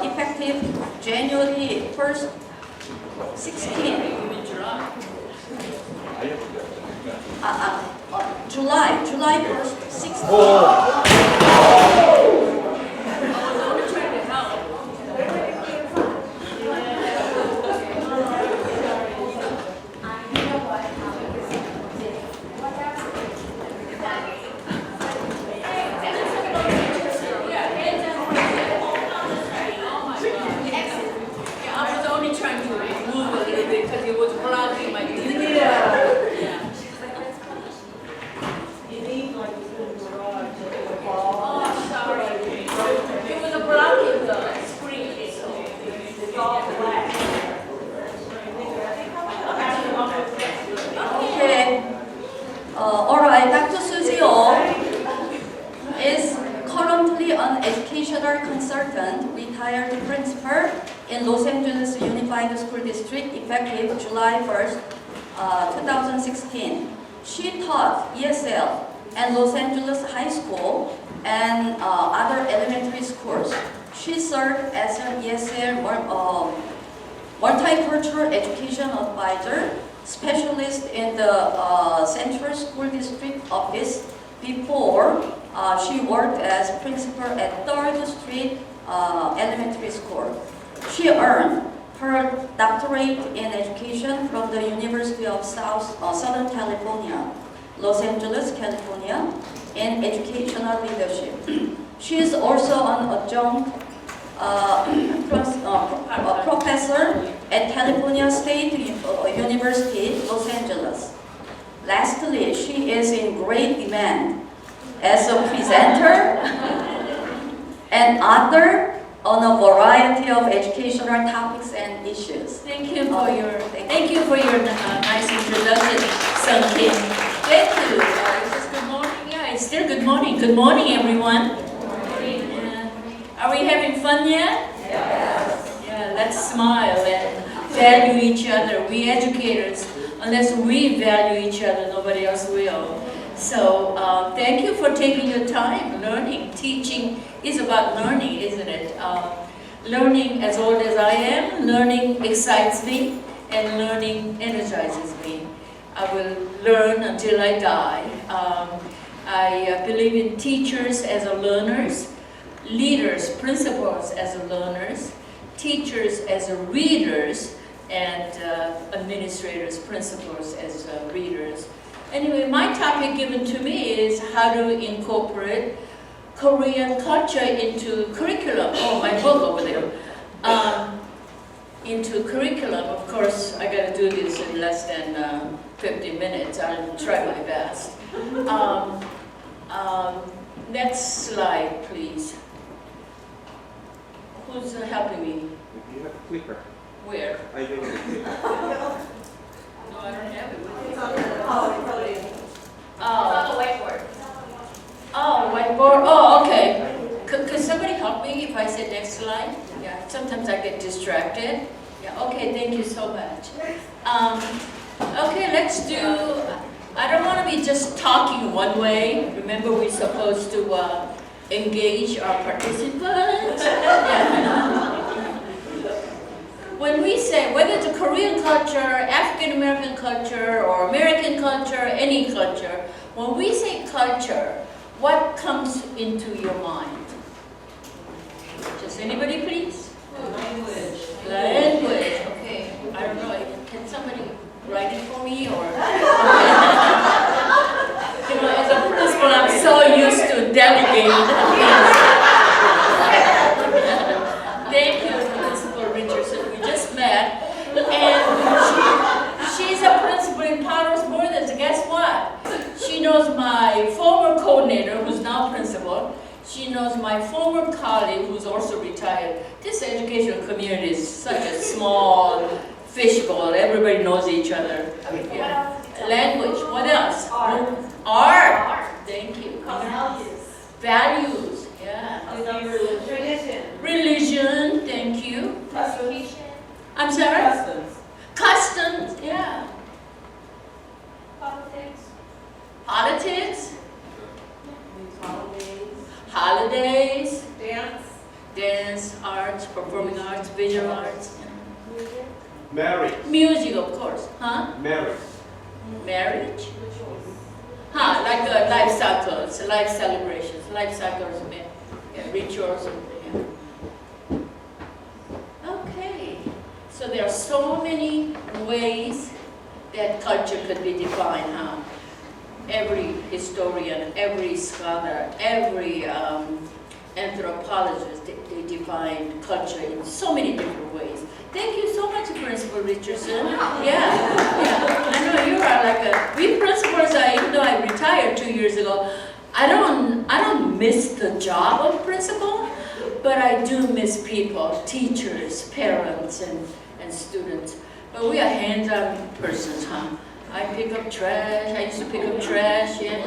effective January 1st, 16. July 1st, 16. Alright, Dr. Susie O is currently an educational consultant, retired principal in Los Angeles Unified School District, effective July 1st, 2016. She taught ESL and Los Angeles High School and other elementary schools. She served as an ESL multicultural education advisor, specialist in the Central School District Office before she worked as principal at 3rd Street Elementary School. She earned her doctorate in education from the University of Southern California, Los Angeles, California, in educational leadership. She is also an adjunct professor at California State University, Los Angeles. Lastly, she is in great demand as a presenter and author on a variety of educational topics and issues. Thank you for your nice introduction, Sung Kim. Thank you. Is this good morning? Yeah, it's still good morning. Good morning, everyone. Are we having fun yet? Yes. Yeah, let's smile and value each other. We educators, unless we value each other, nobody else will. So thank you for taking your time learning. Teaching is about learning, isn't it? Learning, as old as I am, learning excites me and learning energizes me. I will learn until I die. I believe in teachers as learners, leaders, principals as learners, teachers as readers, and administrators, principals as readers. Anyway, my topic given to me is how to incorporate Korean culture into curriculum. Oh, my book over there. Into curriculum. Of course, I got to do this in less than 50 minutes. I'll try my best. Next slide, please. Who's helping me? You have a clicker. Where? I gave you a clicker. No, I don't have it. It's on the whiteboard. Oh, whiteboard. Oh, okay. Could somebody help me if I say next slide? Yeah, sometimes I get distracted. Yeah, okay, thank you so much. Okay, let's do, I don't want to be just talking one way. Remember, we're supposed to engage our participants. Yeah. When we say, whether it's a Korean culture, African American culture, or American culture, any culture, when we say culture, what comes into your mind? Just anybody, please? Language. Language, okay. I don't know, can somebody write it for me, or? You know, as a principal, I'm so used to delegating. Thank you, Principal Richardson. We just met, and she's a principal in Palos Borders. Guess what? She knows my former coordinator, who's now principal. She knows my former colleague, who's also retired. This educational community is such a small fishbowl. Everybody knows each other. Yeah. Language. What else? Art. Art. Thank you. Values. Values. Yeah. Tradition. Religion. Thank you. Education. I'm sorry? Customs. Customs. Yeah. Politics. Politics. Holidays. Holidays. Dance. dance, arts, performing arts, visual arts. Marriage. Music, of course. Huh? Marriage. Marriage? Huh, like life cycles, life celebrations, life cycles, yeah, rituals. Yeah. Okay, so there are so many ways that culture could be defined, huh? Every historian, every scholar, every anthropologist, they define culture in so many different ways. Thank you so much, Principal Richardson. Yeah. I know you are like we principals, even though I retired 2 years ago, I don't miss the job of principal, but I do miss people, teachers, parents, and students. But we are hands-on persons, huh? I pick up trash. I used to pick up trash. Yeah,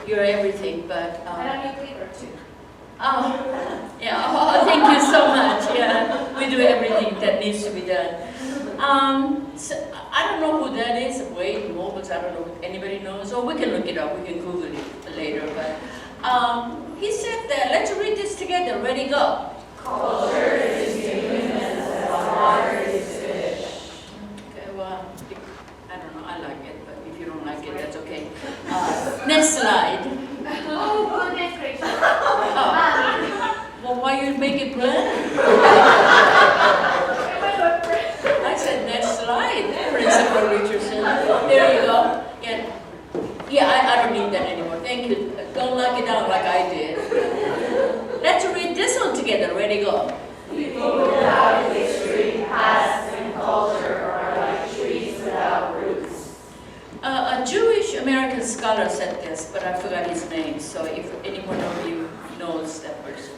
you're everything. But And I make paper too. oh, yeah. Oh, thank you so much. Yeah, we do everything that needs to be done. So I don't know who that is. Wade Mobiles. I don't know if anybody knows. Or we can look it up. We can Google it later. But he said that. Let's read this together. Ready, go. Culture is humanness as water is fish. Okay. Well, I don't know. I like it, but if you don't like it, that's okay. Next slide. Oh, goodness gracious. Oh. Well, why you make it blend? I said next slide, Principal Richardson. There you go. Yeah, I don't need that anymore. Thank you. Don't knock it down like I did. Let's read this one together. Ready, go. People without history, past, and culture are like trees without roots. A Jewish American scholar said this, but I forgot his name. So if anyone of you knows that person.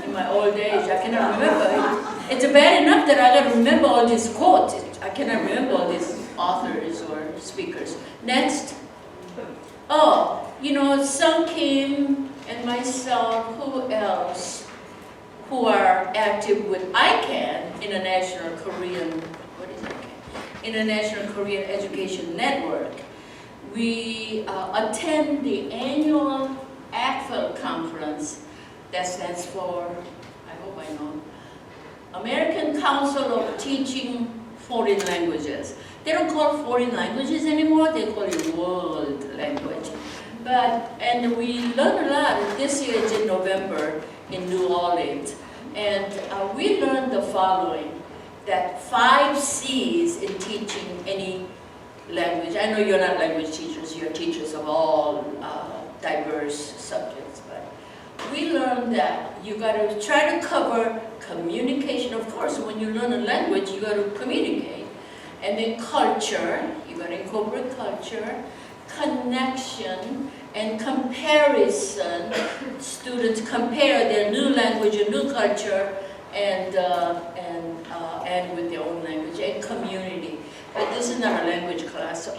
In my old age, I cannot remember it. It's bad enough that I gotta remember all these quotes. I cannot remember all these authors or speakers. Next. Oh, Sung Kim and myself, who else, who are active with ICANN, International Korean Education Network. We attend the annual ACFL conference. That stands for, I hope I know, American Council of Teaching Foreign Languages. They don't call it foreign languages anymore, they call it world language. And we learn a lot. This year it's in November in New Orleans. And we learned the following, that 5 C's in teaching any language. I know you're not language teachers, you're teachers of all diverse subjects. We learned that you got to try to cover communication. Of course, when you learn a language, you got to communicate. And then culture, you got to incorporate culture, connection, and comparison. Students compare their new language and new culture and with their own language, and community. But this is not a language class, so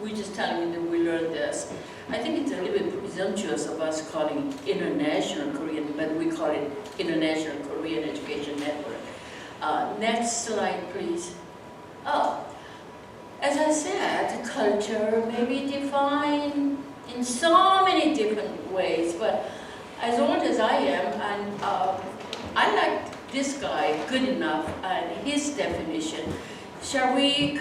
we're just telling you that we learned this. I think it's a little bit presumptuous of us calling International Korean, but we call it International Korean Education Network. Next slide, please. Oh, as I said, culture may be defined in so many different ways, but as old as I am, and I like this guy good enough and his definition. Shall we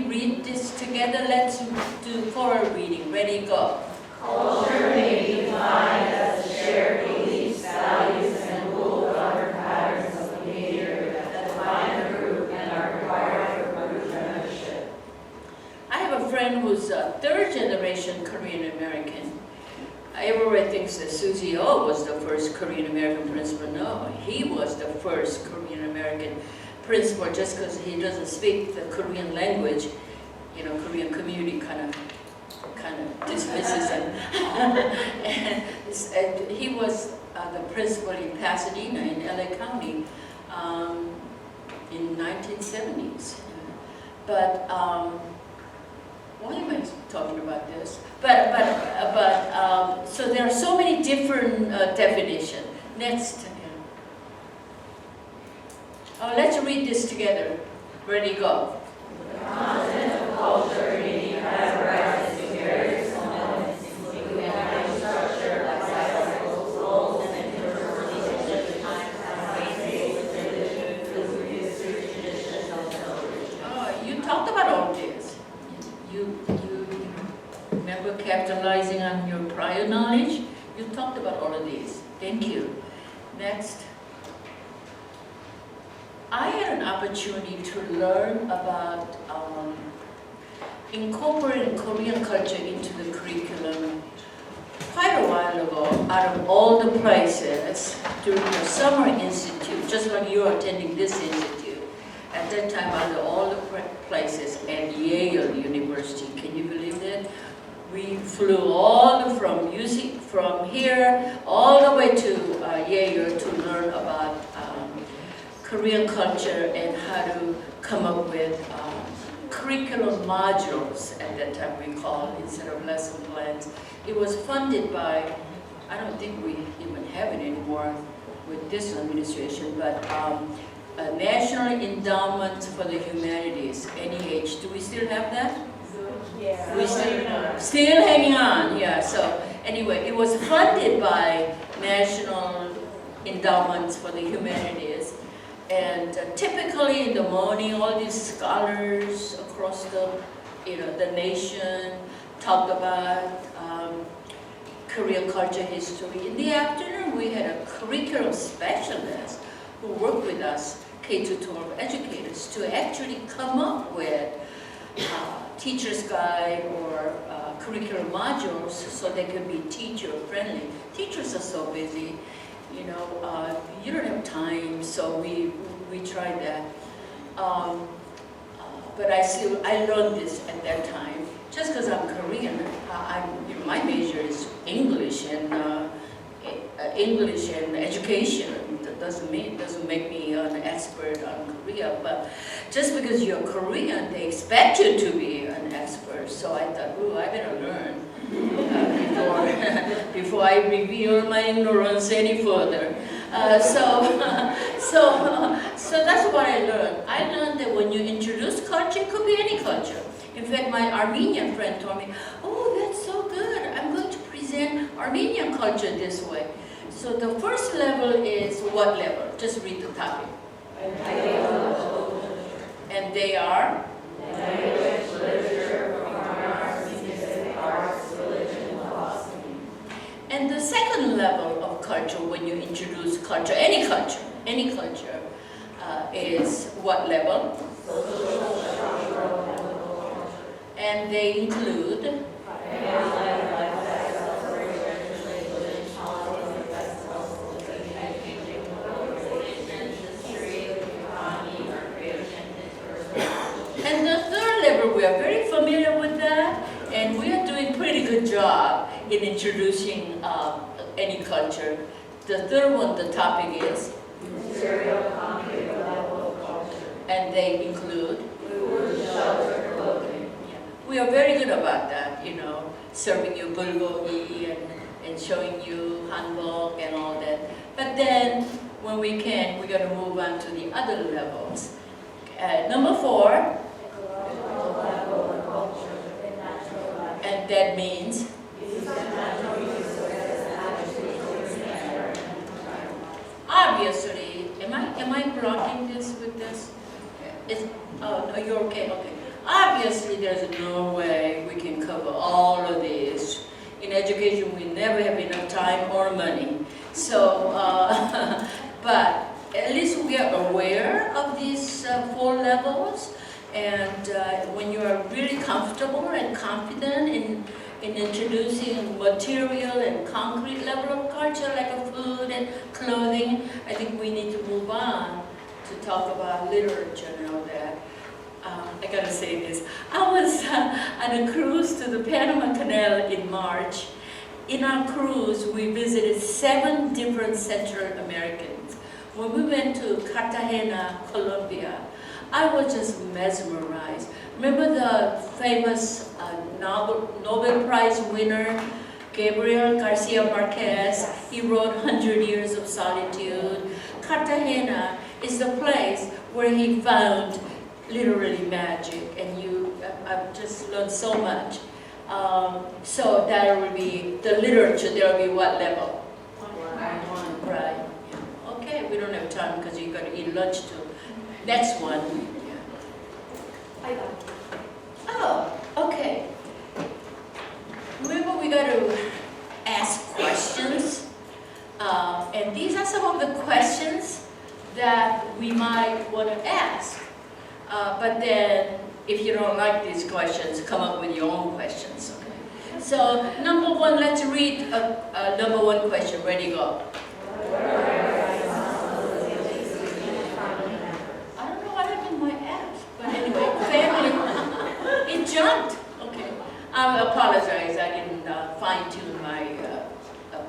read this together? Let's do choral reading. Ready, go. Culture may be defined as the shared beliefs, values, and rule-of-thumb patterns of behavior that define a group and are required for group membership. I have a friend who's a 3rd generation Korean American. Everybody thinks that Susie O was the first Korean American principal. No, he was the first Korean American principal just because he doesn't speak the Korean language. Korean community kind of dismisses him. and he was the principal in Pasadena in LA County in 1970s. But why am I talking about this? So there are so many different definitions. Next. Let's read this together. Ready, go. The content of culture may be categorized into various components, including language structure, life cycles, roles, and Thank you. Next. I had an opportunity to learn about incorporating Korean culture into the curriculum quite a while ago, out of all the places during the summer institute, just like you are attending this institute. At that time, out of all the places at Yale University, can you believe that? We flew from here all the way to Yale to learn about Korean culture and how to come up with curriculum modules at that time we called instead of lesson plans. It was funded by, I don't think we even have it anymore with this administration, but National Endowment for the Humanities, NEH. Do we still have that? Yeah. We still hanging on, yeah. So anyway, it was funded by National Endowments for the Humanities. And typically in the morning, all these scholars across the nation talked about Korean culture history. In the afternoon, we had a curriculum specialist who worked with us, K-12 educators, to actually come up with teacher's guide or curriculum modules so they could be teacher-friendly. Teachers are so busy. You know, you don't have time, so we tried that. But I learned this at that time. Just because I'm Korean, my major is English and education. That doesn't make me an expert on Korea. But just because you're Korean, they expect you to be an expert. So I thought, oh, I better learn. Before I reveal my ignorance any further. So that's what I learned. I learned that when you introduce culture, it could be any culture. In fact, my Armenian friend told me, oh, that's so good. I'm going to present Armenian culture this way. So the first level is what level? Just read the topic. And they are? Language, literature, performing arts, music, arts, religion, philosophy. And the second level of culture, when you introduce culture, any culture, is what level? Social, structural, political. And they include? And the third level, we are very familiar with that, and we are doing pretty good job in introducing any culture. The third one, the topic is? Material, concrete, level of culture. And they include? Food, shelter, clothing. Yeah. We are very good about that, you know, serving you bulgogi and showing you hanbok and all that. But then, when we can, we're going to move on to the other levels. Number 4. And that means? Obviously, am I blocking this with this? Oh, no, you're okay, okay. Obviously, there's no way we can cover all of this. In education, we never have enough time or money. So, but at least we are aware of these 4 levels. And when you are really comfortable and confident in introducing material and concrete level of culture like food and clothing, I think we need to move on to talk about literature and all that. I gotta say this. I was on a cruise to the Panama Canal in March. In our cruise, we visited 7 different Central Americans. When we went to Cartagena, Colombia, I was just mesmerized. Remember the famous Nobel Prize winner, Gabriel Garcia Marquez? He wrote 100 Years of Solitude. Cartagena is the place where he found literally magic, and I've just learned so much. So that will be the literature. There will be what level? 1, right? Okay, we don't have time because you got to eat lunch too. Next one. I got it. Oh, okay. Remember, we got to ask questions. And these are some of the questions that we might want to ask. But then, if you don't like these questions, come up with your own questions. Okay? So, number one, let's read number one question. Ready, go. I don't know what happened to my app, but anyway, family, it jumped. Okay, I apologize. I didn't fine-tune my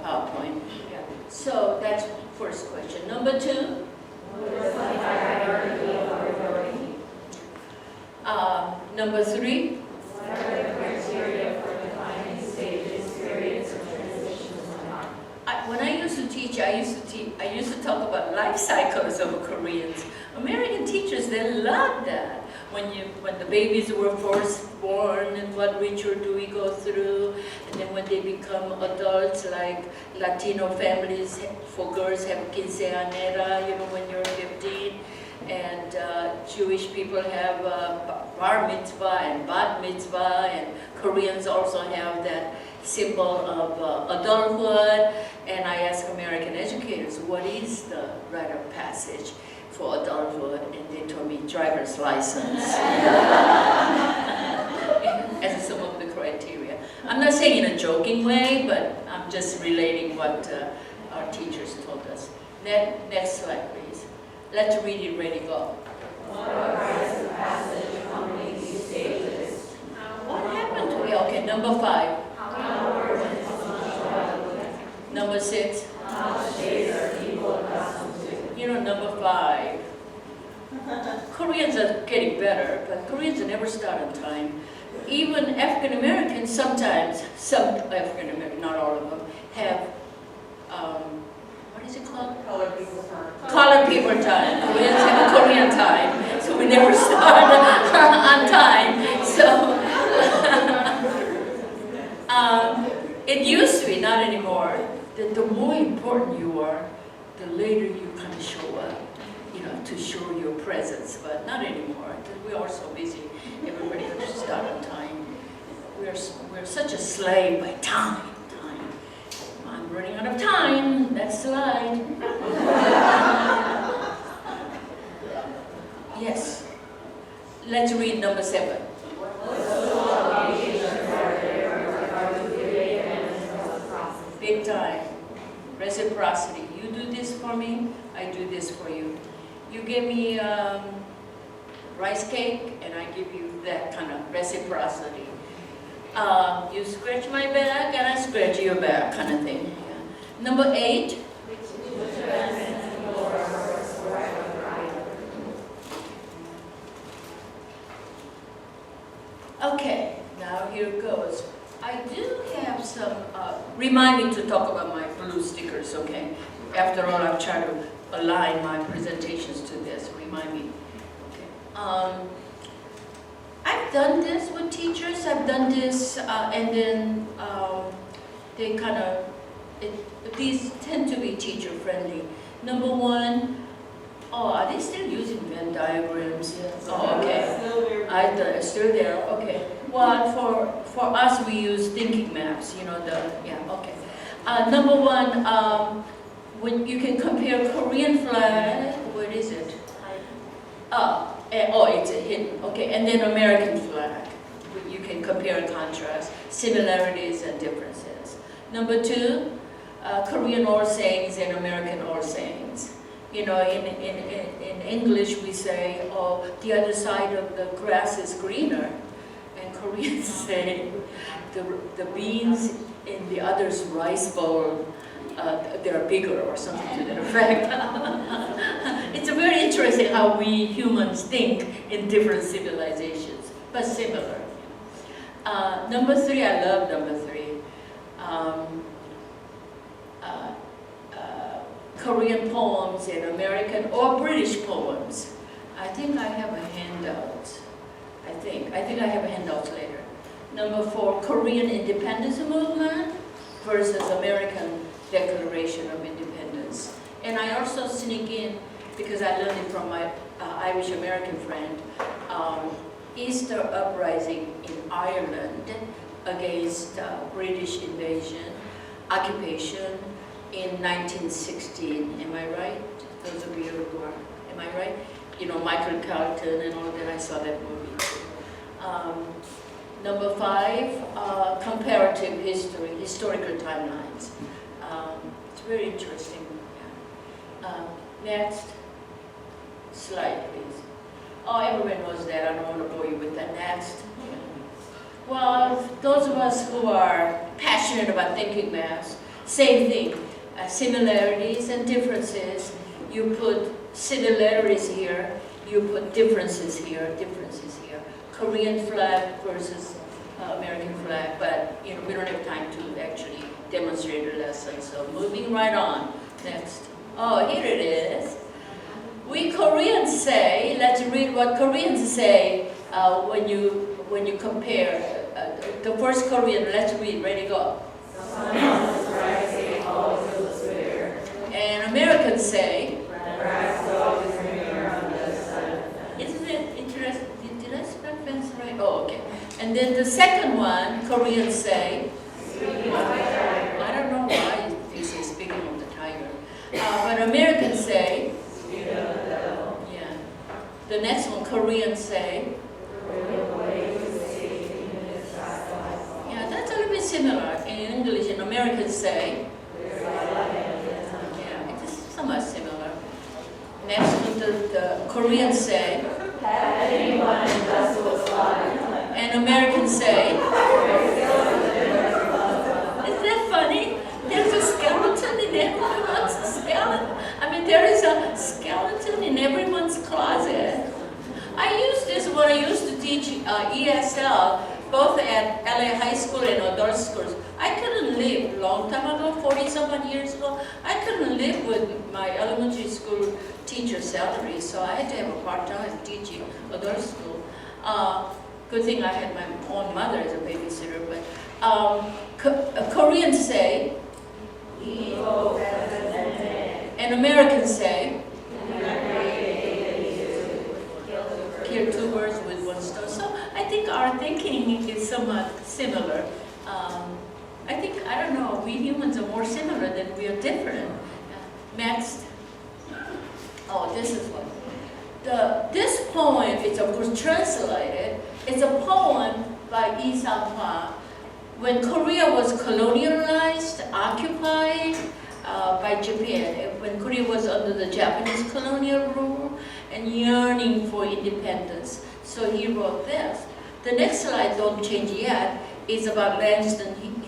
PowerPoint. Yeah. So that's first question. Number two. Number three. What are the criteria for defining stages, periods, or transitions in life? When I used to teach, I used to talk about life cycles of Koreans. American teachers, they love that. When the babies were first born, and what ritual do we go through, and then when they become adults, like Latino families for girls have quinceañera, when you're 15, and Jewish people have bar mitzvah and bat mitzvah, and Koreans also have that symbol of adulthood. And I ask American educators, what is the rite of passage for adulthood? And they told me driver's license as some of the criteria. I'm not saying in a joking way, but I'm just relating what our teachers told us. Next slide, please. Let's read it, ready, go. What are rites of passage accompanying these stages? What happened to it? Okay, number 5. Number 6. How much days are people accustomed to? Number 5. Koreans are getting better, but Koreans never start on time. Even African Americans, sometimes, some African Americans, not all of them, have, what is it called? Colored people time. Colored people time. Koreans have a Korean time, so we never start on time. So, it used to be, not anymore, that the more important you are, the later you kind of show up, to show your presence. But not anymore, because we are so busy. Everybody has to start on time. We're such a slave by time. I'm running out of time. Next slide. Yes. Let's read number 7. Big time. Reciprocity. You do this for me, I do this for you. You give me rice cake, and I give you that kind of reciprocity. You scratch my back, and I scratch your back, kind of thing. Yeah. Number 8. Okay, now here goes. I do have some, remind me to talk about my blue stickers, okay? After all, I'm trying to align my presentations to this, remind me. Okay. I've done this with teachers, I've done this, and then they kind of, these tend to be teacher friendly. Number 1, are they still using Venn diagrams? Yes. Oh, okay. Still there, okay. Well, for us, we use thinking maps, okay. Number 1, when you can compare Korean flag, what is it? It's hidden, okay, and then American flag. You can compare and contrast, similarities and differences. Number 2, Korean or sayings and American or sayings. In English we say, oh, the other side of the grass is greener. And Koreans say, the beans in the other's rice bowl, they're bigger, or something to that effect. It's very interesting how we humans think in different civilizations, but similar. Number 3, I love number 3. Korean poems and American or British poems. I think I have a handout. I think I have a handout later. Number 4, Korean independence movement versus American Declaration of Independence. And I also sneak in, because I learned it from my Irish American friend, Easter uprising in Ireland against British invasion, occupation, in 1916. Am I right? Those of you who are, am I right? You know, Michael Carlton and all that, I saw that movie too. Number 5, comparative history, historical timelines. It's very interesting. Next slide, please. Oh, everyone knows that. I don't want to bore you with that. Next. Well, those of us who are passionate about thinking math, same thing. Similarities and differences. You put similarities here. You put differences here. Differences here. Korean flag versus American flag. But you know, we don't have time to actually demonstrate a lesson. So moving right on. Next. Oh, here it is. We Koreans say, let's read what Koreans say when you compare the first Korean. Let's read. Ready, go. And Americans say. Isn't it interesting? Did I spell fence right? Oh, okay. And then the second one, Koreans say. I don't know why they say speaking of the tiger, but Americans say. Yeah. The next one, Koreans say. Yeah, that's a little bit similar in English and Americans say. Yeah, it is somewhat similar. Next one, the Koreans say. And Americans say. Isn't that funny? There's a skeleton in everyone's skeleton. I mean, there is a skeleton in everyone's closet. I used this when I used to teach ESL, both at LA High School and adult schools. I couldn't live, long time ago, 40-some years ago, I couldn't live with my elementary school teacher salary, so I had to have a part-time teaching adult school. Good thing I had my own mother as a babysitter, but Koreans say, and Americans say, kill 2 birds with 1 stone. So I think our thinking is somewhat similar. I think, I don't know, we humans are more similar than we are different. Next. Oh, this is one. This poem is of course translated. It's a poem by Lee Sang-hwa. When Korea was colonialized, occupied by Japan, when Korea was under the Japanese colonial rule and yearning for independence. So he wrote this. The next slide, don't change yet, is about Langston Hughes'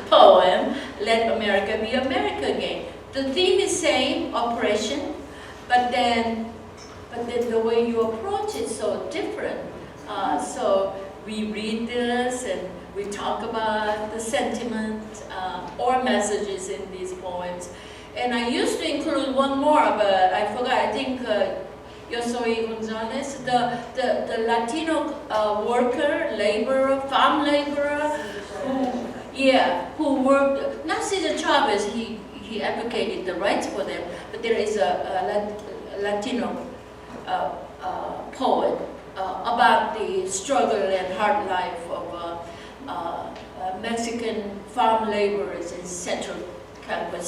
poem, Let America Be America Again. The theme is same, oppression, but then the way you approach it is so different. So we read this and we talk about the sentiment or messages in these poems. And I used to include one more, but I forgot. I think Yosoi Gonzalez, the Latino worker, laborer, farm laborer, who worked, not Cesar Chavez, he advocated the rights for them, but there is a Latino poet about the struggle and hard life of Mexican farm laborers in Central California.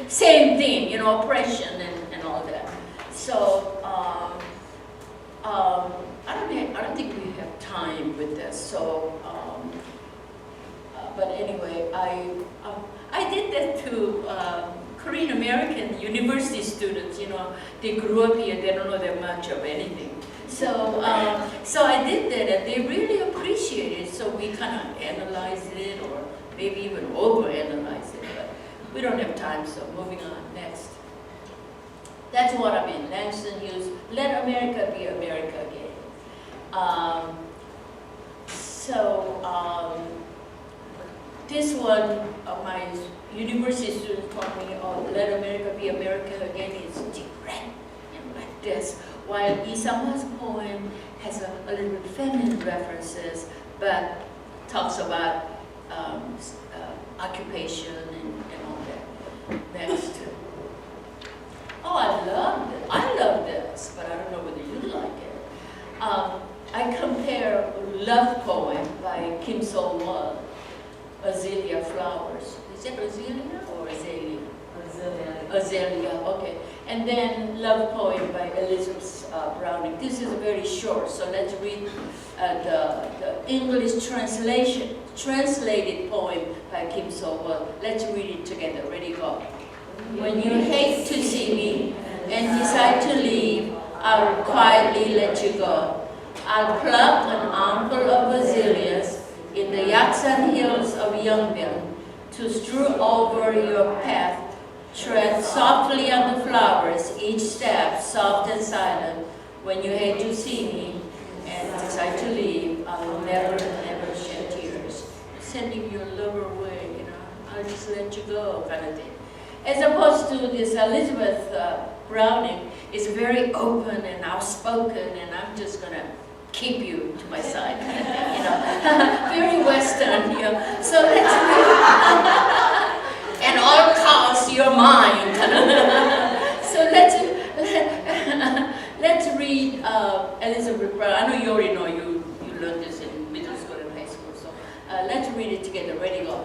Same thing, you know, oppression and all that. So I don't think we have time with this. So, but anyway, I did that to Korean American university students. You know, they grew up here. They don't know that much of anything. So, so I did that, and they really appreciated it. So we kind of analyzed it, or maybe even overanalyzed it. But we don't have time. So moving on. Next. That's what I mean. Langston Hughes, Let America Be America Again. This one, my university students told me, oh, Let America Be America Again is direct and like this, while Lee Sang-hwa's poem has a little bit feminine references, but talks about occupation and all that. Next. Oh, I love this, but I don't know whether you like it. I compare Love Poem by Kim So-won, Azalea Flowers. Azalea, okay. And then Love Poem by Elizabeth Browning. This is very short, so let's read the English translated poem by Kim So-won. Let's read it together. Ready, go. When you hate to see me and decide to leave, I'll quietly let you go. I'll pluck an armful of azaleas in the Yaksan hills of Yongbyon to strew over your path. Tread softly on the flowers, each step soft and silent. When you hate to see me and decide to leave, I will never, never shed tears. Sending your lover away, you know, I'll just let you go, kind of thing. As opposed to this Elizabeth Browning is very open and outspoken, and I'm just gonna keep you to my side, kind of thing, you know. Very Western, you know. So let's and all costs you're mine. So let's read Elizabeth Brown. I know you already know you learned this in middle school and high school. So let's read it together. Ready, go.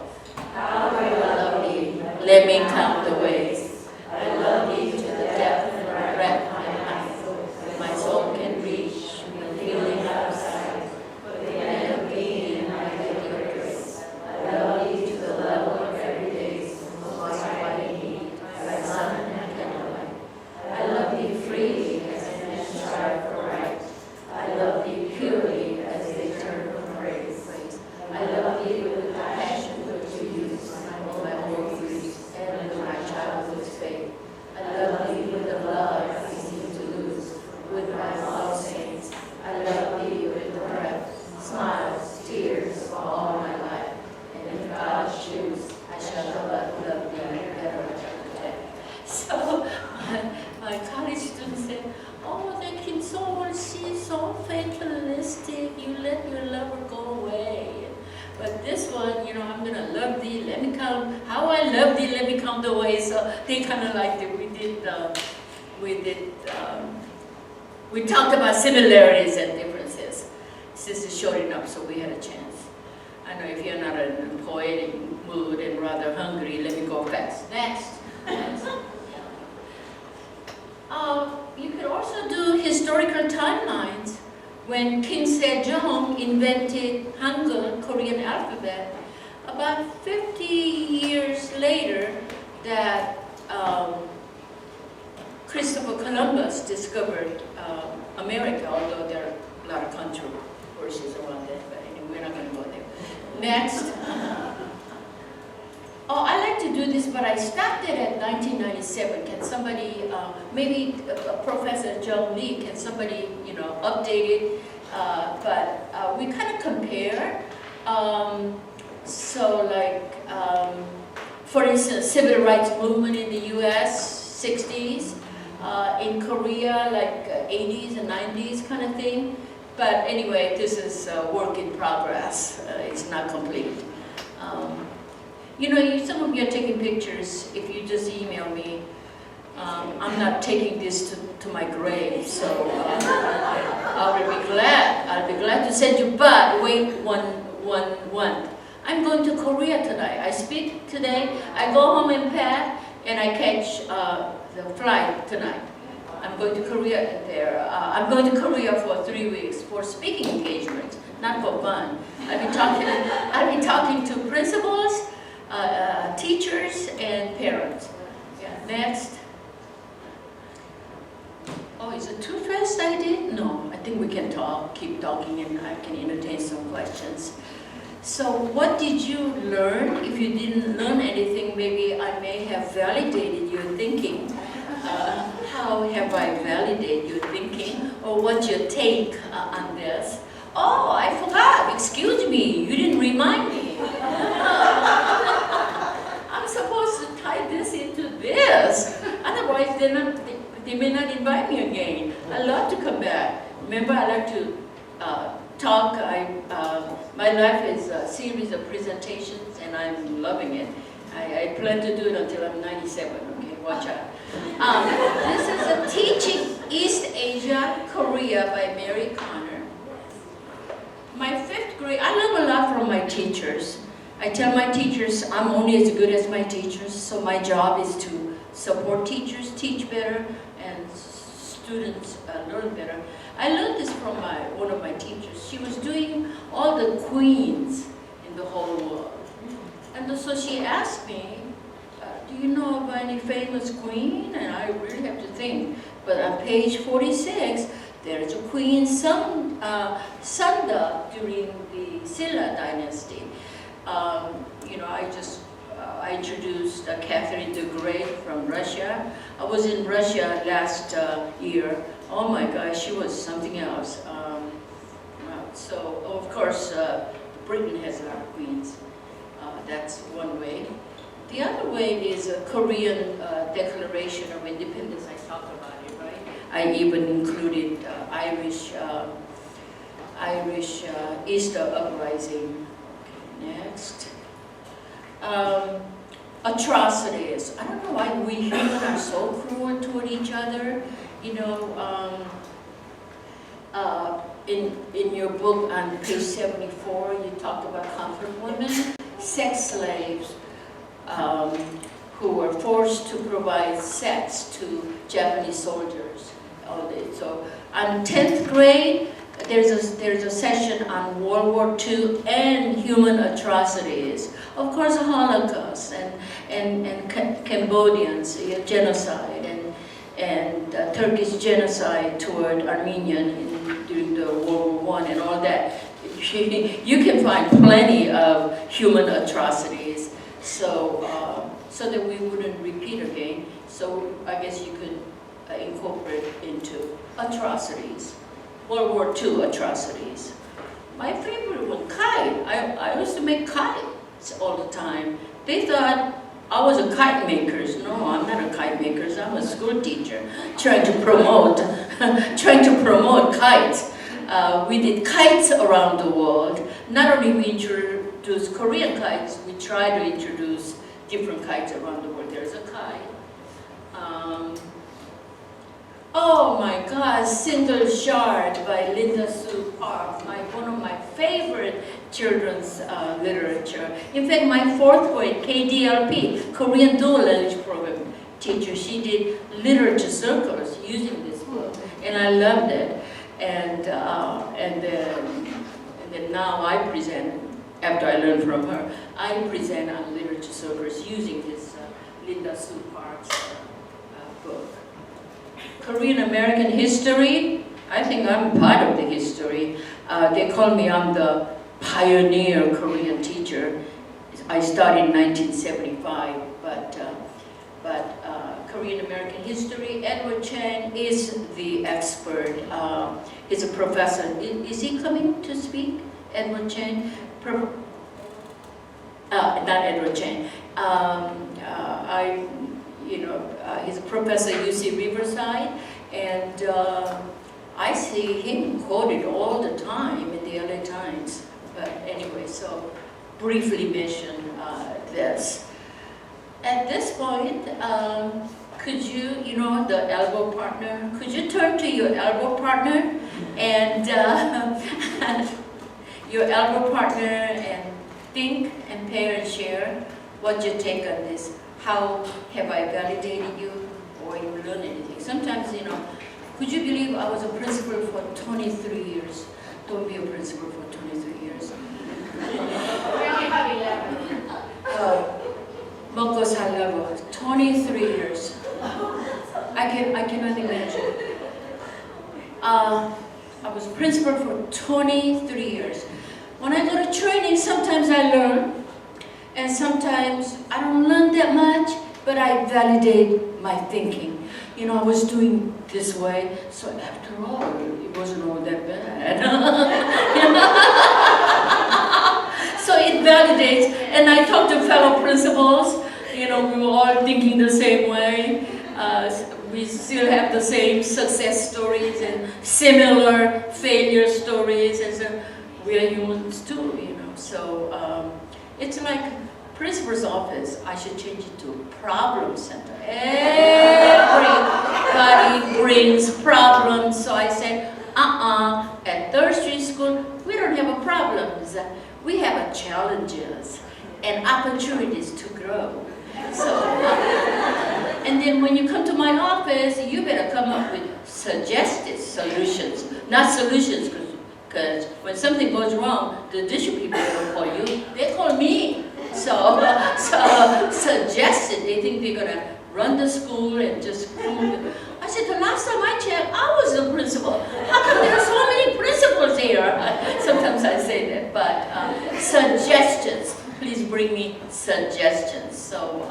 How I love thee, Let me count the ways. I love thee to the depth and breadth my soul can reach, the feeling out of sight, but the end of being in my your grace. I love thee to the level of every day's most quiet need, thy sun and candlelight. I love thee freely as men strive for right. I love thee purely as they turn from praise. I love thee with the passion which you use, my whole grief, and with my childhood's faith. I love thee with the love I seem to lose, with my lost saints. I love thee with the breath, smiles, tears for all my life. And if God choose, I shall love thee better every day. So my college student said, "Oh, that Kim So-won, she's so fatalistic. You let your lover go away." But this one, you know, I'm gonna love thee. Let me count how I love thee. Let me count the ways. So they kind of liked it. We talked about similarities and differences. This is short enough, so we had a chance. I know if you're not in a poetic mood and rather hungry, let me go fast. Next. You could also do historical timelines. When Kim Se-jong invented Hangul, Korean alphabet, about 50 years later that Christopher Columbus discovered America, although there are a lot of controversies around that, but anyway, we're not going to go there. Next. Oh, I like to do this, but I stopped it at 1997. Can somebody, maybe Professor Jung Lee, can somebody, you know, update it? But we kind of compare. So like, for instance, civil rights movement in the US, 60s. In Korea, like 80s and 90s kind of thing. But anyway, this is a work in progress. It's not complete. You know, some of you are taking pictures. If you just email me, I'm not taking this to my grave. So I'll be glad to send you. But wait, one. I'm going to Korea tonight. I speak today. I go home and pack, and I catch the flight tonight. I'm going to Korea there. I'm going to Korea for 3 weeks for speaking engagements, not for fun. I'll be talking to principals, teachers, and parents. Yeah. Next. Oh, is it too fast I did? No, I think we can keep talking, and I can entertain some questions. So what did you learn? If you didn't learn anything, maybe I may have validated your thinking. How have I validated your thinking? Or what's your take on this? Oh, I forgot. Excuse me. You didn't remind me. I'm supposed to tie this into this. Otherwise, they may not invite me again. I love to come back. Remember, I like to talk. My life is a series of presentations, and I'm loving it. I plan to do it until I'm 97. Okay, watch out. This is a Teaching East Asia, Korea by Mary Connor. My 5th grade, I learn a lot from my teachers. I tell my teachers I'm only as good as my teachers, so my job is to support teachers teach better, and students learn better. I learned this from one of my teachers. She was doing all the queens in the whole world. And so she asked me, do you know of any famous queen? And I really have to think. But on page 46, there is a queen Sunda during the Silla dynasty. I introduced Catherine the Great from Russia. I was in Russia last year. Oh my gosh, she was something else. So of course, Britain has a lot of queens. That's one way. The other way is a Korean Declaration of Independence. I talked about it, right? I even included Irish Easter uprising. Okay, next. Atrocities. I don't know why we humans are so cruel toward each other. You know, in your book on page 74, you talked about comfort women, sex slaves, who were forced to provide sex to Japanese soldiers. So on 10th grade, there's a session on World War II and human atrocities. Of course, the Holocaust and Cambodians, genocide, and Turkish genocide toward Armenian during the World War I and all that. You can find plenty of human atrocities. So that we wouldn't repeat again. So I guess you could incorporate into atrocities, World War II atrocities. My favorite one, kite. I used to make kites all the time. They thought I was a kite maker. No, I'm not a kite maker. I'm a school teacher trying to promote kites. We did kites around the world. Not only we introduced Korean kites, we try to introduce different kites around the world. There's a kite. Oh my God, Cinder Shard by Linda Sue Park, one of my favorite children's literature. In fact, my 4th grade KDLP, Korean Dual Language Program teacher, she did literature circles using this book, and I loved it. And then now I present, after I learned from her, I present on literature circles using this Linda Sue Park's book. Korean American history, I think I'm part of the history. They call me, I'm the pioneer Korean teacher. I started in 1975, but Korean American history, Edward Chang is the expert. He's a professor. Is he coming to speak? Edward Chang? Not Edward Chang. He's a professor at UC Riverside, and I see him quoted all the time in the LA Times. But anyway, so briefly mention this. At this point, could you, the elbow partner, could you turn to your elbow partner and your elbow partner and think and pair and share what you take on this. How have I validated you, or you learn anything? Sometimes, could you believe I was a principal for 23 years? Don't be a principal for 23 years. We only have 11. 먹고 살려고 23 years. I cannot imagine. I was principal for 23 years. When I go to training, sometimes I learn. And sometimes I don't learn that much, but I validate my thinking. I was doing this way, so after all, it wasn't all that bad. So it validates, and I talk to fellow principals, we were all thinking the same way. We still have the same success stories and similar failure stories, and so we are humans too, So it's like principal's office. I should change it to problem center. Everybody brings problems. So I said, at 3rd Street School, we don't have problems. We have challenges and opportunities to grow. So, and then when you come to my office, you better come up with suggested solutions, not solutions, because when something goes wrong, the district people don't call you, they call me. So suggested, they think they're gonna run the school and just I said, the last time I checked, I was the principal. How come there are so many principals here? Sometimes I say that, but suggestions. Please bring me suggestions. So,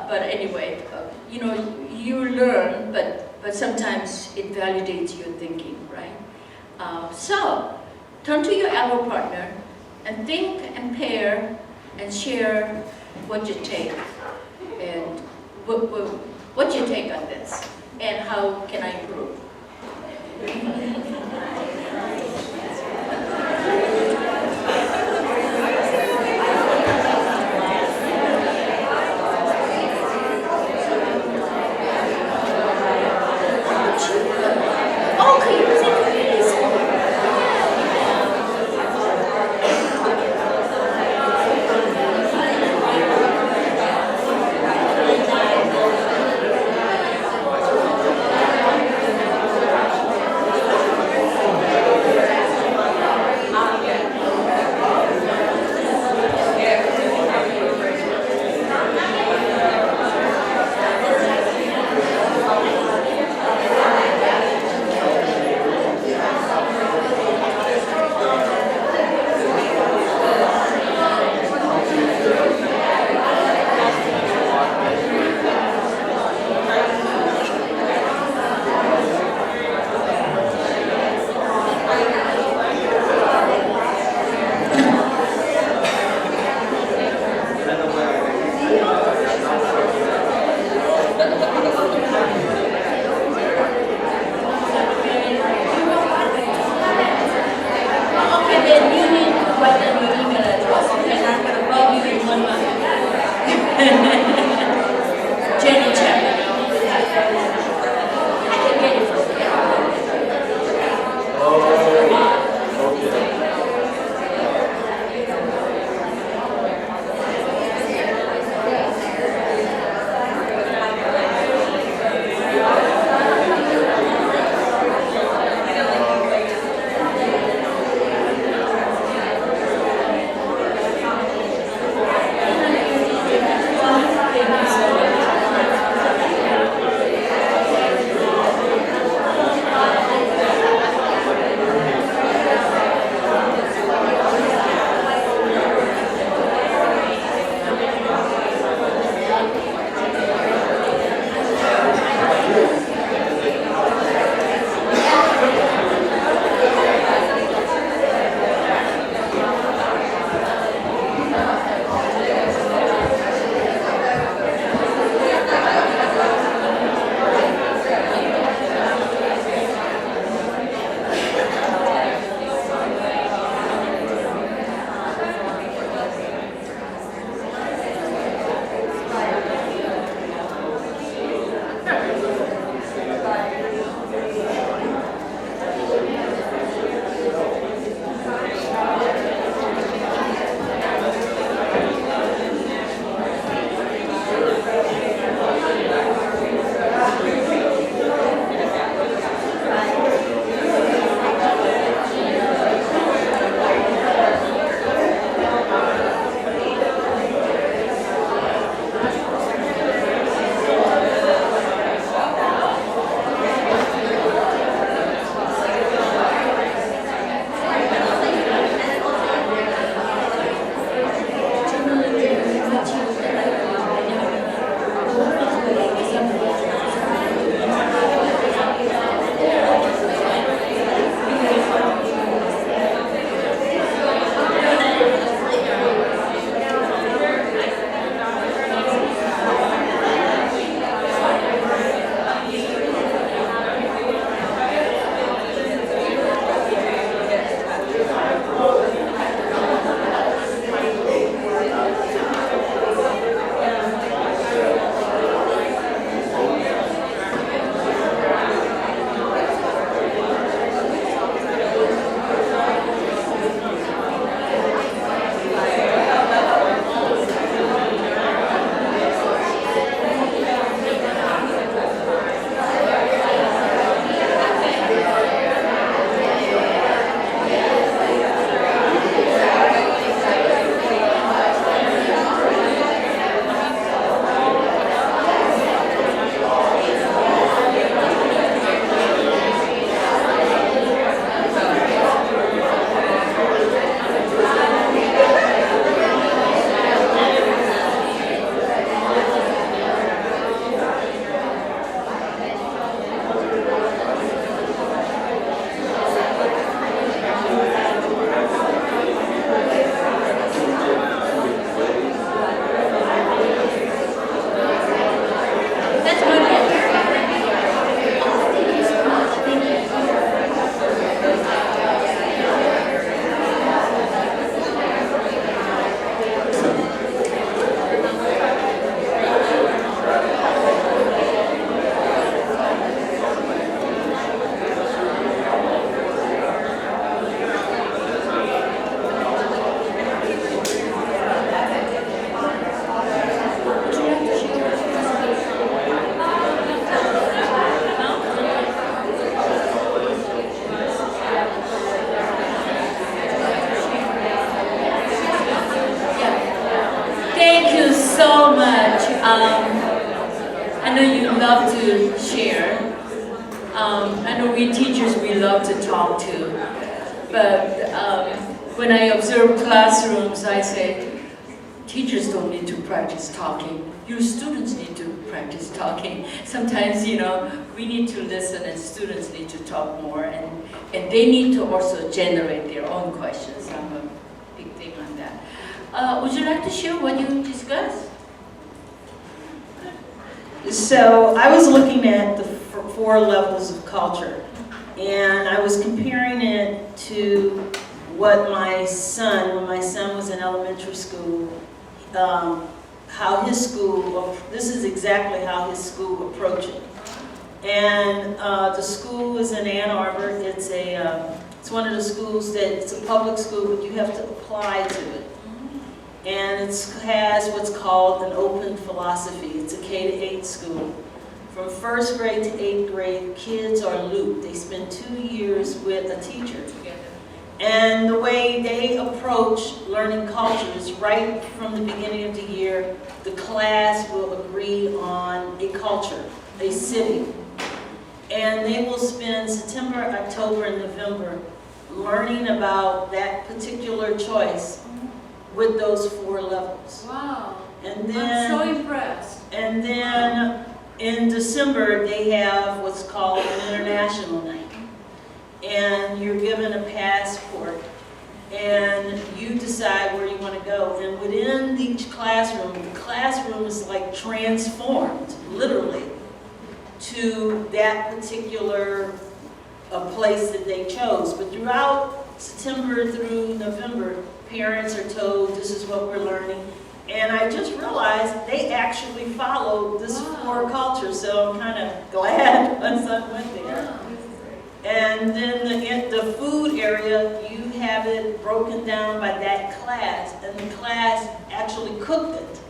but anyway, you know, you learn, but sometimes it validates your thinking, right? So, turn to your elbow partner and think and pair and share what you take and what you take on this and how can I improve. know you love to share. I know we teachers, we love to talk too. But when I observe classrooms, I say, teachers don't need to practice talking. Your students need to practice talking. Sometimes, you know, we need to listen and students need to talk more. And they need to also generate their own questions. I'm a big thing on that. Would you like to share what you discussed? So I was looking at the 4 levels of culture, and I was comparing it to what when my son was in elementary school, how his school, this is exactly how his school approached it. And the school is in Ann Arbor. It's one of the schools that, it's a public school, but you have to apply to it. And it has what's called an open philosophy. It's a K-8 school. From 1st grade to 8th grade, kids are looped. They spend 2 years with a teacher. And the way they approach learning cultures, right from the beginning of the year, the class will agree on a culture, a city. And they will spend September, October, and November learning about that particular choice with those 4 levels. Wow. And then, I'm so impressed. And then in December, they have what's called an international night. And you're given a passport, and you decide where you want to go. And within each classroom, the classroom is like transformed, literally, to that particular place that they chose. But throughout September through November, parents are told this is what we're learning. And I just realized they actually follow this 4 culture, so I'm kind of glad my son went there. And then the food area, you have it broken down by that class, and the class actually cooked it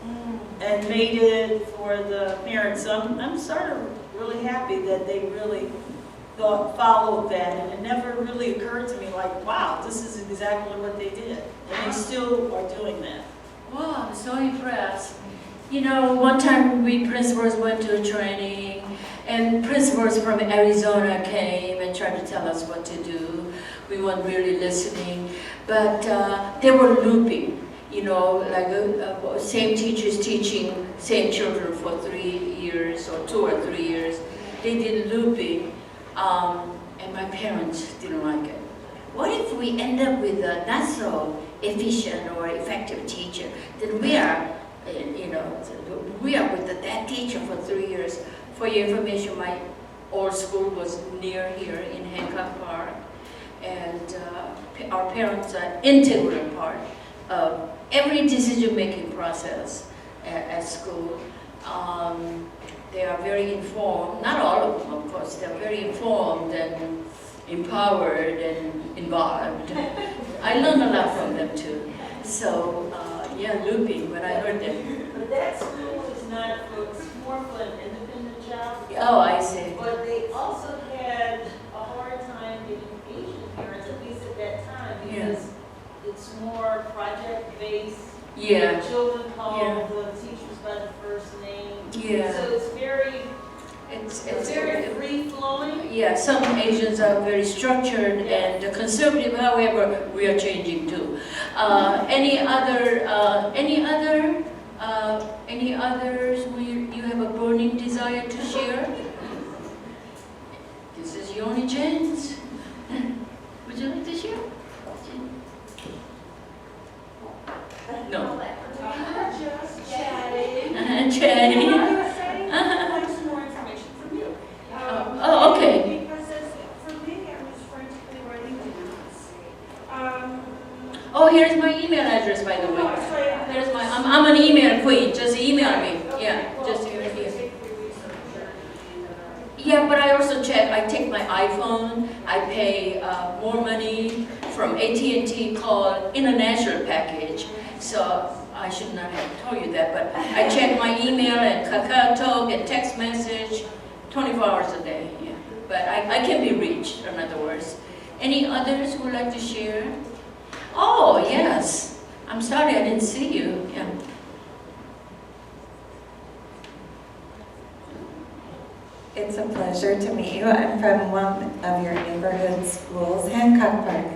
and made it for the parents. So I'm sort of really happy that they really followed that, and it never really occurred to me like, wow, this is exactly what they did. And they still are doing that. Wow, I'm so impressed. You know, one time we principals went to a training, and principals from Arizona came and tried to tell us what to do. We weren't really listening, but they were looping. You know, like same teachers teaching same children for 3 years or 2 or 3 years. They did looping, and my parents didn't like it. What if we end up with a not so efficient or effective teacher? Then we are, we are with that teacher for 3 years. For your information, my old school was near here in Hancock Park, and our parents are integral part of every decision-making process at school. They are very informed, not all of them, of course, they're very informed and empowered and involved. I learned a lot from them too. So, yeah, looping, when I heard that. But that school is not it's more for an independent child. Oh, I see. But they also had a hard time getting Asian parents, at least at that time, because it's more project-based. Yeah. Children call the teachers by the first name. Yeah. So it's very, It's very free-flowing. Yeah, some Asians are very structured and conservative. However, we are changing too. Any others? You have a burning desire to share? This is your only chance. Would you like to share? No. Just chatting. Chatting. I'd like some more information from you. Oh, okay. Because for me, I was frantically writing down. Oh, here's my email address, by the way. There's my. I'm an email queen. Just email me. Yeah, just email me. Yeah, but I also check. I take my iPhone. I pay more money from AT&T called international package. So I should not have told you that, but I check my email and KakaoTalk and text message 24 hours a day. Yeah, but I can be reached. In other words, any others who would like to share? Oh yes. I'm sorry I didn't see you. Yeah. It's a pleasure to meet you. I'm from one of your neighborhood schools, Hancock Park.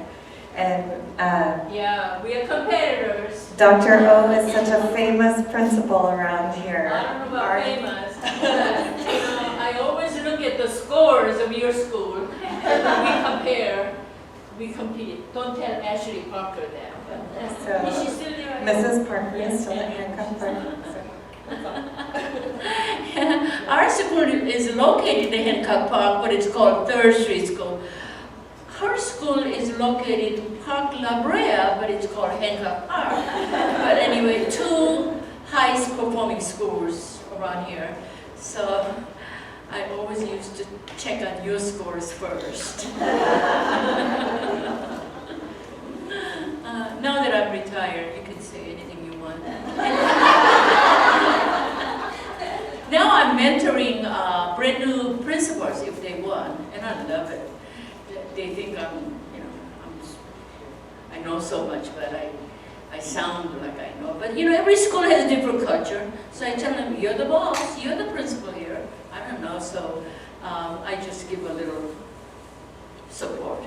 And Yeah, we are competitors. Dr. O is such a famous principal around here. I don't know about famous. I always look at the scores of your school, and when we compare, we compete. Don't tell Ashley Parker that. But is she So still there? Mrs. Parker Yes, is still at thank you. Hancock Park. Our school is located in Hancock Park, but it's called Third Street School. Her school is located in Park La Brea, but it's called Hancock Park. But anyway, two highest performing schools around here. So I always used to check on your scores first. Now that I'm retired, you can say anything you want. Now I'm mentoring brand new principals if they want, and I love it. They think I know so much, but I sound like I know. But every school has a different culture. So I tell them, you're the boss, you're the principal here. I don't know, so I just give a little support.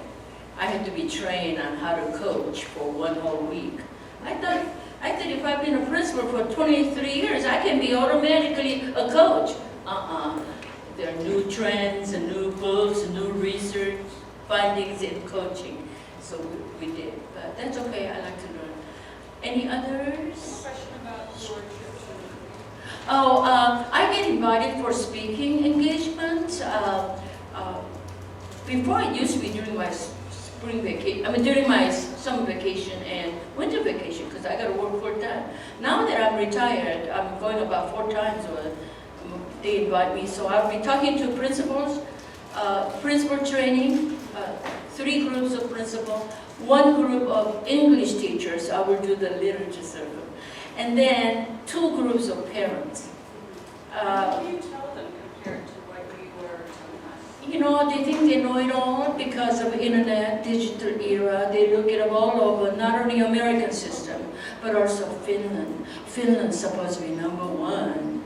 I had to be trained on how to coach for one whole week. I thought if I've been a principal for 23 years, I can be automatically a coach. There are new trends and new books and new research findings in coaching. So we did, but that's okay, I like to learn. Any others? Question about your trip to Oh, I get invited for speaking engagements. Before it used to be during my spring vacation, during my summer vacation and winter vacation, because I got to work full time. Now that I'm retired, I'm going about 4 times, or they invite me. So I'll be talking to principals, principal training, 3 groups of principal, 1 group of English teachers. I will do the literature circle, and then 2 groups of parents. What do you tell them compared to what we were telling us? They think they know it all because of internet, digital era. They look it up all over, not only American system, but also Finland. Finland's supposed to be #1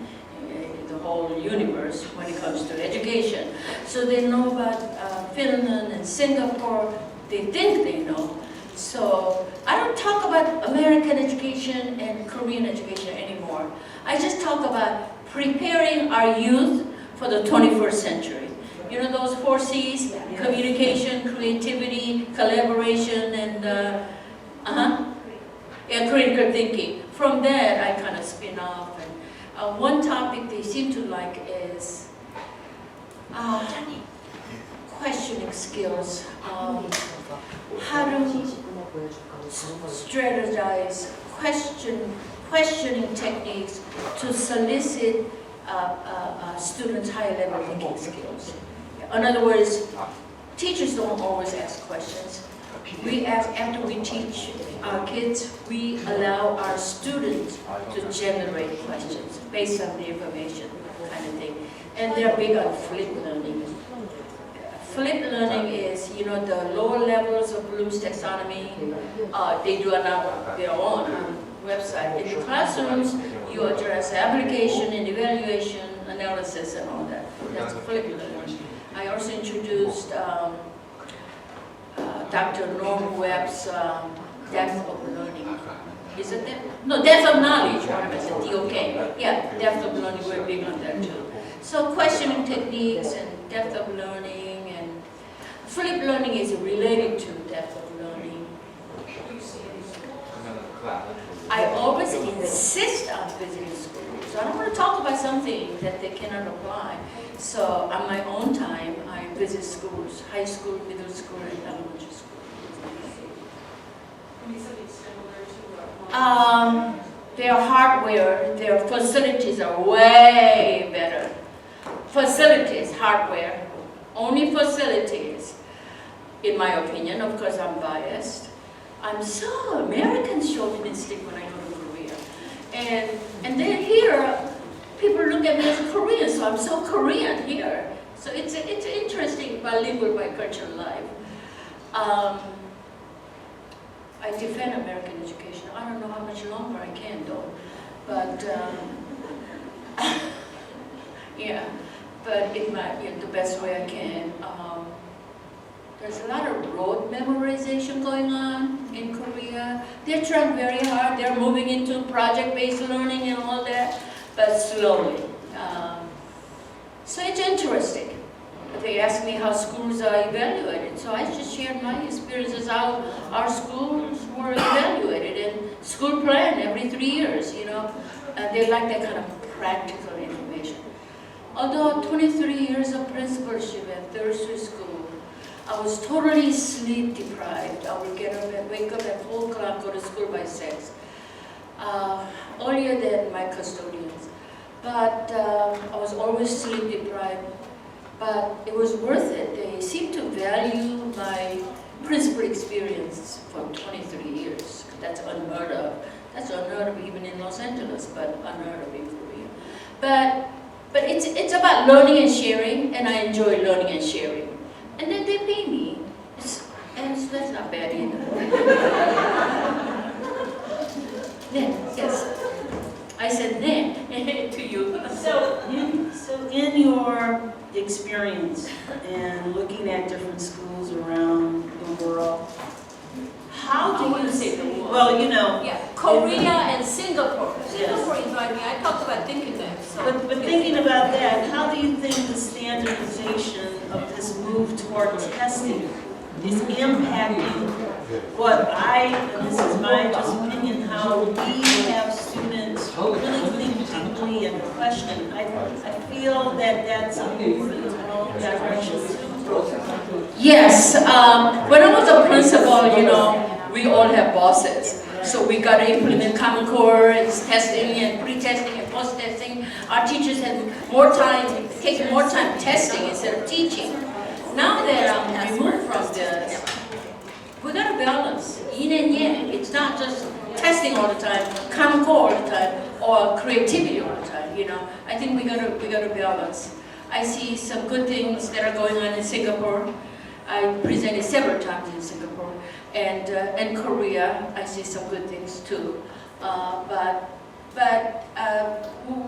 in the whole universe when it comes to education. So they know about Finland and Singapore. They think they know. So I don't talk about American education and Korean education anymore. I just talk about preparing our youth for the 21st century. Those 4 C's, communication, creativity, collaboration, and critical thinking. From that, I kind of spin off. And one topic they seem to like is questioning skills. How to strategize, questioning techniques to solicit students' high-level thinking skills. In other words, teachers don't always ask questions. We ask, after we teach our kids, we allow our students to generate questions based on the information kind of thing. And they're big on flip learning. Flip learning is, the lower levels of Bloom's taxonomy. They do it on their own website. In the classrooms, you address application and evaluation, analysis, and all that. That's flip learning. I also introduced Dr. Norm Webb's depth of learning. Is it that? No, depth of knowledge, what am I saying? DOK. Yeah, depth of learning, we're big on that too. So questioning techniques and depth of learning, and flip learning is related to depth of learning. I always insist on visiting schools. I don't want to talk about something that they cannot apply. So on my own time, I visit schools, high school, middle school, and elementary school. Can you say something similar to Their hardware, their facilities are way better. Facilities, hardware, only facilities, in my opinion. Of course, I'm biased. I'm so American chauvinistic when I go to Korea. And then here, people look at me as Korean, so I'm so Korean here. So it's interesting bilingual, bicultural life. I defend American education. I don't know how much longer I can though, but yeah. but in the best way I can. There's a lot of rote memorization going on in Korea. They're trying very hard. They're moving into project-based learning and all that, but slowly. So it's interesting. They asked me how schools are evaluated, so I just shared my experiences how our schools were evaluated and school plan every 3 years, you know. They like that kind of practical information. Although 23 years of principalship at Thursday School, I was totally sleep deprived. I would get up and wake up at 4 o'clock, go to school by 6. Earlier than my custodians. But I was always sleep deprived. But it was worth it. They seemed to value my principal experience for 23 years. That's unheard of. That's unheard of even in Los Angeles, but unheard of in Korea. But it's about learning and sharing, and I enjoy learning and sharing. And then they pay me, and so that's not bad either. Then, yes, I said then to you. So in your experience and looking at different schools around the world, how do you say the world? Well, you know. Yeah, Korea and Singapore. Singapore invited me. I talked about thinking that. So. But thinking about that, how do you think the standardization of this move toward testing is impacting what and this is my just opinion, how we have students really think deeply and question? I feel that that's a move in the wrong direction too. Yes, when I was a principal, you know, we all have bosses. So we got to implement Common Core, it's testing and pre-testing and post-testing. Our teachers had more time, taking more time testing instead of teaching. Now that we moved from this, we got to balance yin and yang. It's not just testing all the time, Common Core all the time, or creativity all the time. You know, I think we got to balance. I see some good things that are going on in Singapore. I presented several times in Singapore, and in Korea, I see some good things too. But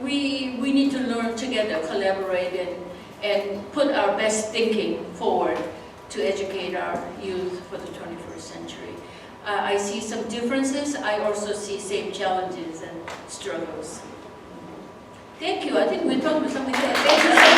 we need to learn together, collaborate, and put our best thinking forward to educate our youth for the 21st century. I see some differences. I also see same challenges and struggles. Thank you. I think we talked about something good. Thank you so much.